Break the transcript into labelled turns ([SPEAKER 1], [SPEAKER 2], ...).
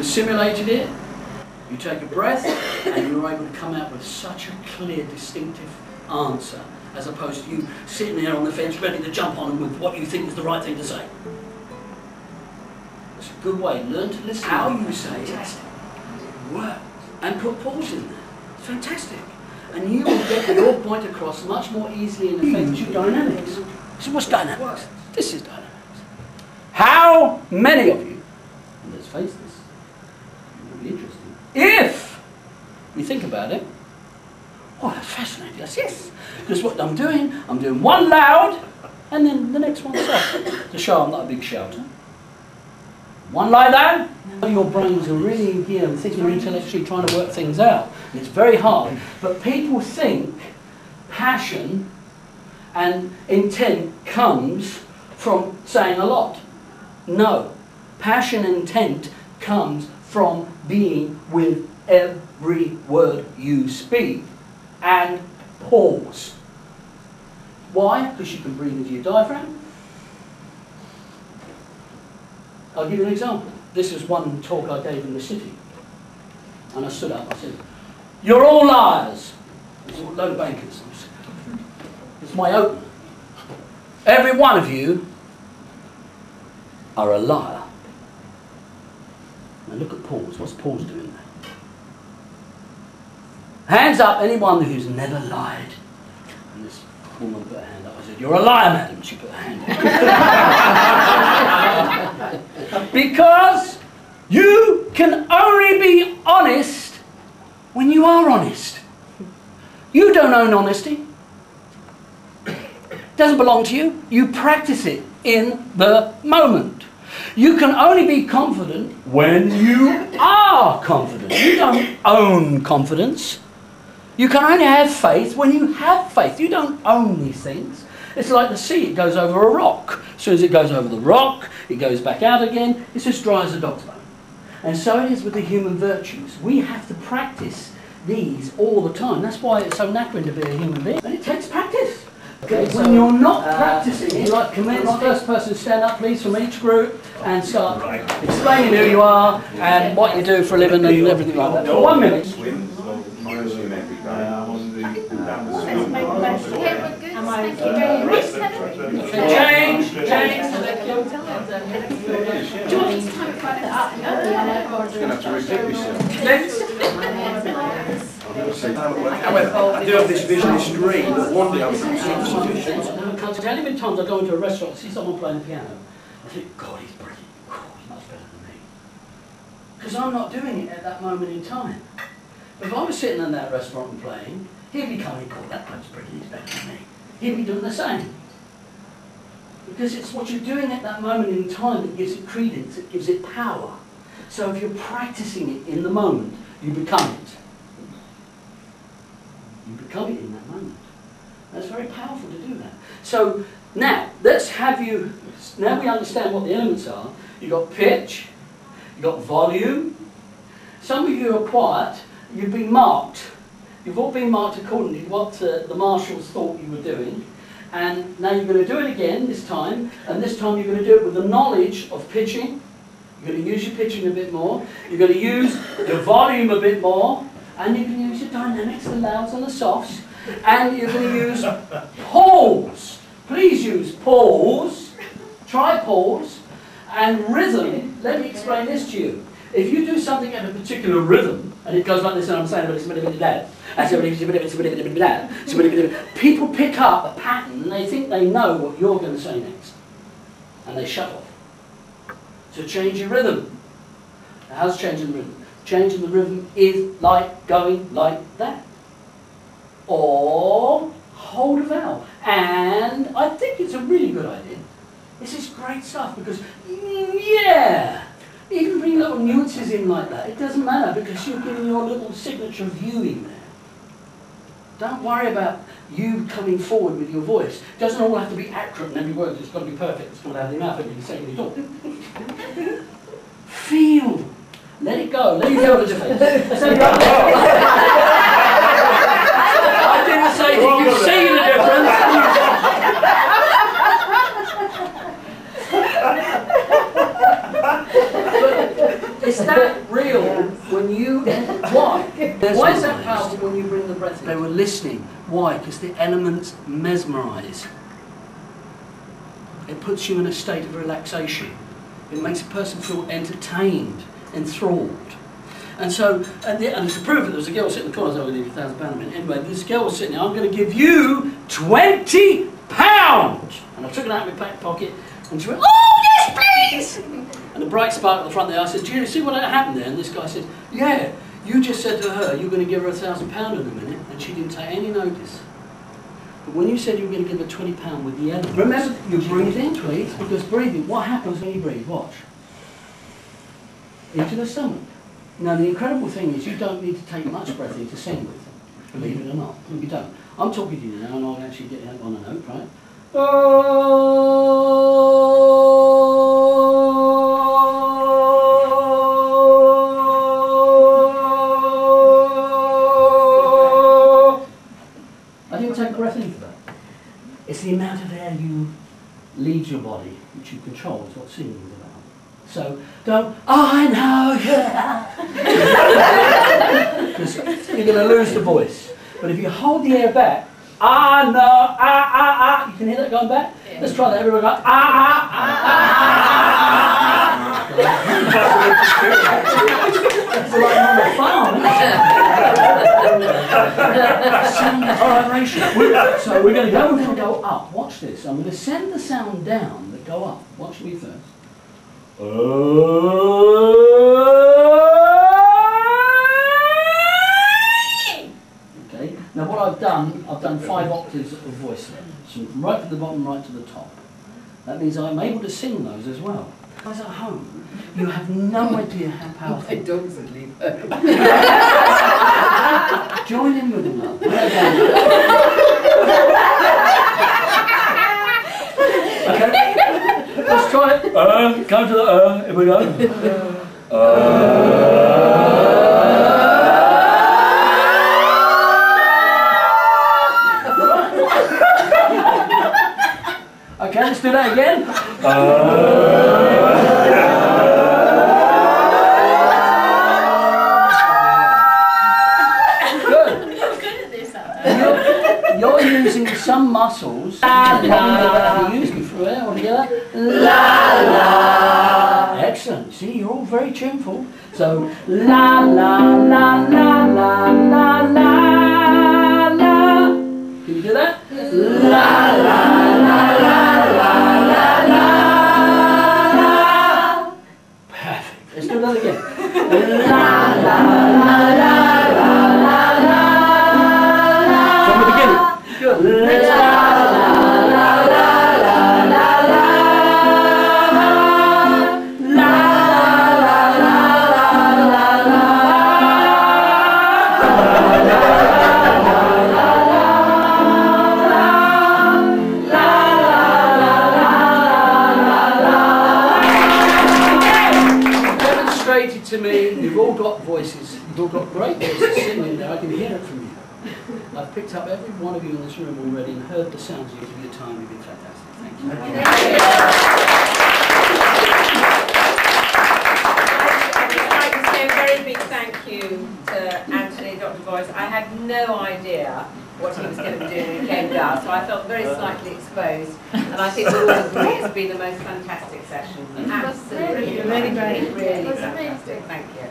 [SPEAKER 1] You've assimilated it, you take a breath, and you're able to come out with such a clear, distinctive answer, as opposed to you sitting there on the fence ready to jump on them with what you think is the right thing to say. It's a good way. Learn to listen. How you say it, work, and put pause in there. It's fantastic. And you will get your point across much more easily and effectively. Dynamics. So what's dynamics? This is dynamics. How many of you, and let's face this, it will be interesting, if we think about it, oh, that's fascinating. Yes. Because what I'm doing one loud, and then the next one soft. To show I'm not a big shouter. One like that. Your brains are really here and thinking intellectually, trying to work things out. It's very hard. But people think passion and intent comes from saying a lot. No. Passion and intent comes from being with every word you speak. And pause. Why? Because you can breathe into your diaphragm. I'll give you an example. This is one talk I gave in the city. And I stood up, I said, "You're all liars." There's a load of bankers. It's my opener. Every one of you are a liar. Now look at pause. What's pause doing there? Hands up, anyone who's never lied. And this woman put her hand up. I said, "You're a liar, madam." She put her hand up. Because you can only be honest when you are honest. You don't own honesty. It doesn't belong to you. You practice it in the moment. You can only be confident when you are confident. You don't own confidence. You can only have faith when you have faith. You don't own these things. It's like the sea, it goes over a rock. As soon as it goes over the rock, it goes back out again. It's as dry as a dog's bone. And so it is with the human virtues. We have to practice these all the time. That's why it's so knackering to be a human being. And it takes practice. Okay, so when you're not practicing, you like commence, first person stand up please from each group and start explaining who you are and what you do for a living and everything like that. For 1 minute. Change.
[SPEAKER 2] However, I do have this vision, this dream that one day I will be sufficient.
[SPEAKER 1] How many times I go into a restaurant and see someone playing the piano, I think, God, he's brilliant. Oh, he's much better than me. Because I'm not doing it at that moment in time. But if I was sitting in that restaurant and playing, he'd be coming, God, that bloke's brilliant, he's better than me. He'd be doing the same. Because it's what you're doing at that moment in time that gives it credence, it gives it power. So if you're practicing it in the moment, you become it. You become it in that moment. That's very powerful to do that. So now, let's have you, now we understand what the elements are. You've got pitch, you've got volume. Some of you are quiet, you've been marked. You've all been marked according to what the marshals thought you were doing. And now you're going to do it again this time, and this time you're going to do it with the knowledge of pitching. You're going to use your pitching a bit more. You're going to use your volume a bit more. And you can use your dynamics, the louds and the softs. And you're going to use pause. Please use pause. Try pause. And rhythm. Let me explain this to you. If you do something at a particular rhythm, and it goes like this, and I'm saying, people pick up a pattern, and they think they know what you're going to say next. And they shut off. So change your rhythm. Now, how's changing the rhythm? Changing the rhythm is like going like that. Or hold a vowel. And I think it's a really good idea. This is great stuff because, yeah, even bring little nuances in like that. It doesn't matter because you're giving your little signature viewing there. Don't worry about you coming forward with your voice. It doesn't all have to be accurate in every word. It's got to be perfect. It's got to have the mouth and you can say when you talk. Feel. Let it go. Let it go. I didn't say that you see the difference. But it's that you bring the breath in. They were listening. Why? Because the elements mesmerise. It puts you in a state of relaxation. It makes a person feel entertained, enthralled. And so, and to prove it, there was a girl sitting in the corner, I was over £1,000 a minute. Anyway, this girl was sitting there, I'm going to give you £20! And I took it out of my back pocket, and she went, oh, yes, please! And the bright spark at the front there, I said, do you see what happened there? And this guy said, yeah, you just said to her, you're going to give her £1,000 in a minute, and she didn't take any notice. But when you said you were going to give her £20 with the elements, remember, you breathe into it, because breathing, what happens when you breathe? Watch. Into the stomach. Now, the incredible thing is you don't need to take much breath in to sing with, believe it or not. You don't. I'm talking to you now, and I'll actually get on a note, right? I didn't take breath in for that. It's the amount of air you leaves your body, which you control, is what singing is about. So don't, I know, yeah. Because you're going to lose the voice. But if you hold the air back, I know, you can hear that going back? Yeah. Let's try that, everyone go, It's like on the farm. So we're going to go up. Watch this. I'm going to send the sound down that go up. Watch me first. Okay. Now what I've done 5 octaves of voice there. So from right to the bottom, right to the top. That means I'm able to sing those as well. Guys at home, you have no idea how powerful.
[SPEAKER 3] My dogs would leave.
[SPEAKER 1] Join in with them, love. Okay. Let's try it. Go to the here we go. Okay, let's do that again. Good. You're good at this, you're using some muscles. La la. You used before there all together. La la. Excellent. See, you're all very tuneful. So la la la la la la la la. Can you do that? La la la la la la la la. Perfect. Let's do that again. La la la la la la la. From the beginning. Good. La la la la la la la. La la la la la Demonstrated to me, you've all got voices, you've all got great voices singing there, I can hear it from you. I've picked up every one of you in this room already and heard the sounds of your time. You've been fantastic. Thank you.
[SPEAKER 3] I'd like to say a very big thank you to Anthony, Dr. Boyce. I had no idea what he was going to do when he came down, so I felt very slightly exposed. And I think we all agree it's been the most fantastic session. Absolutely. Really, really fantastic. Thank you.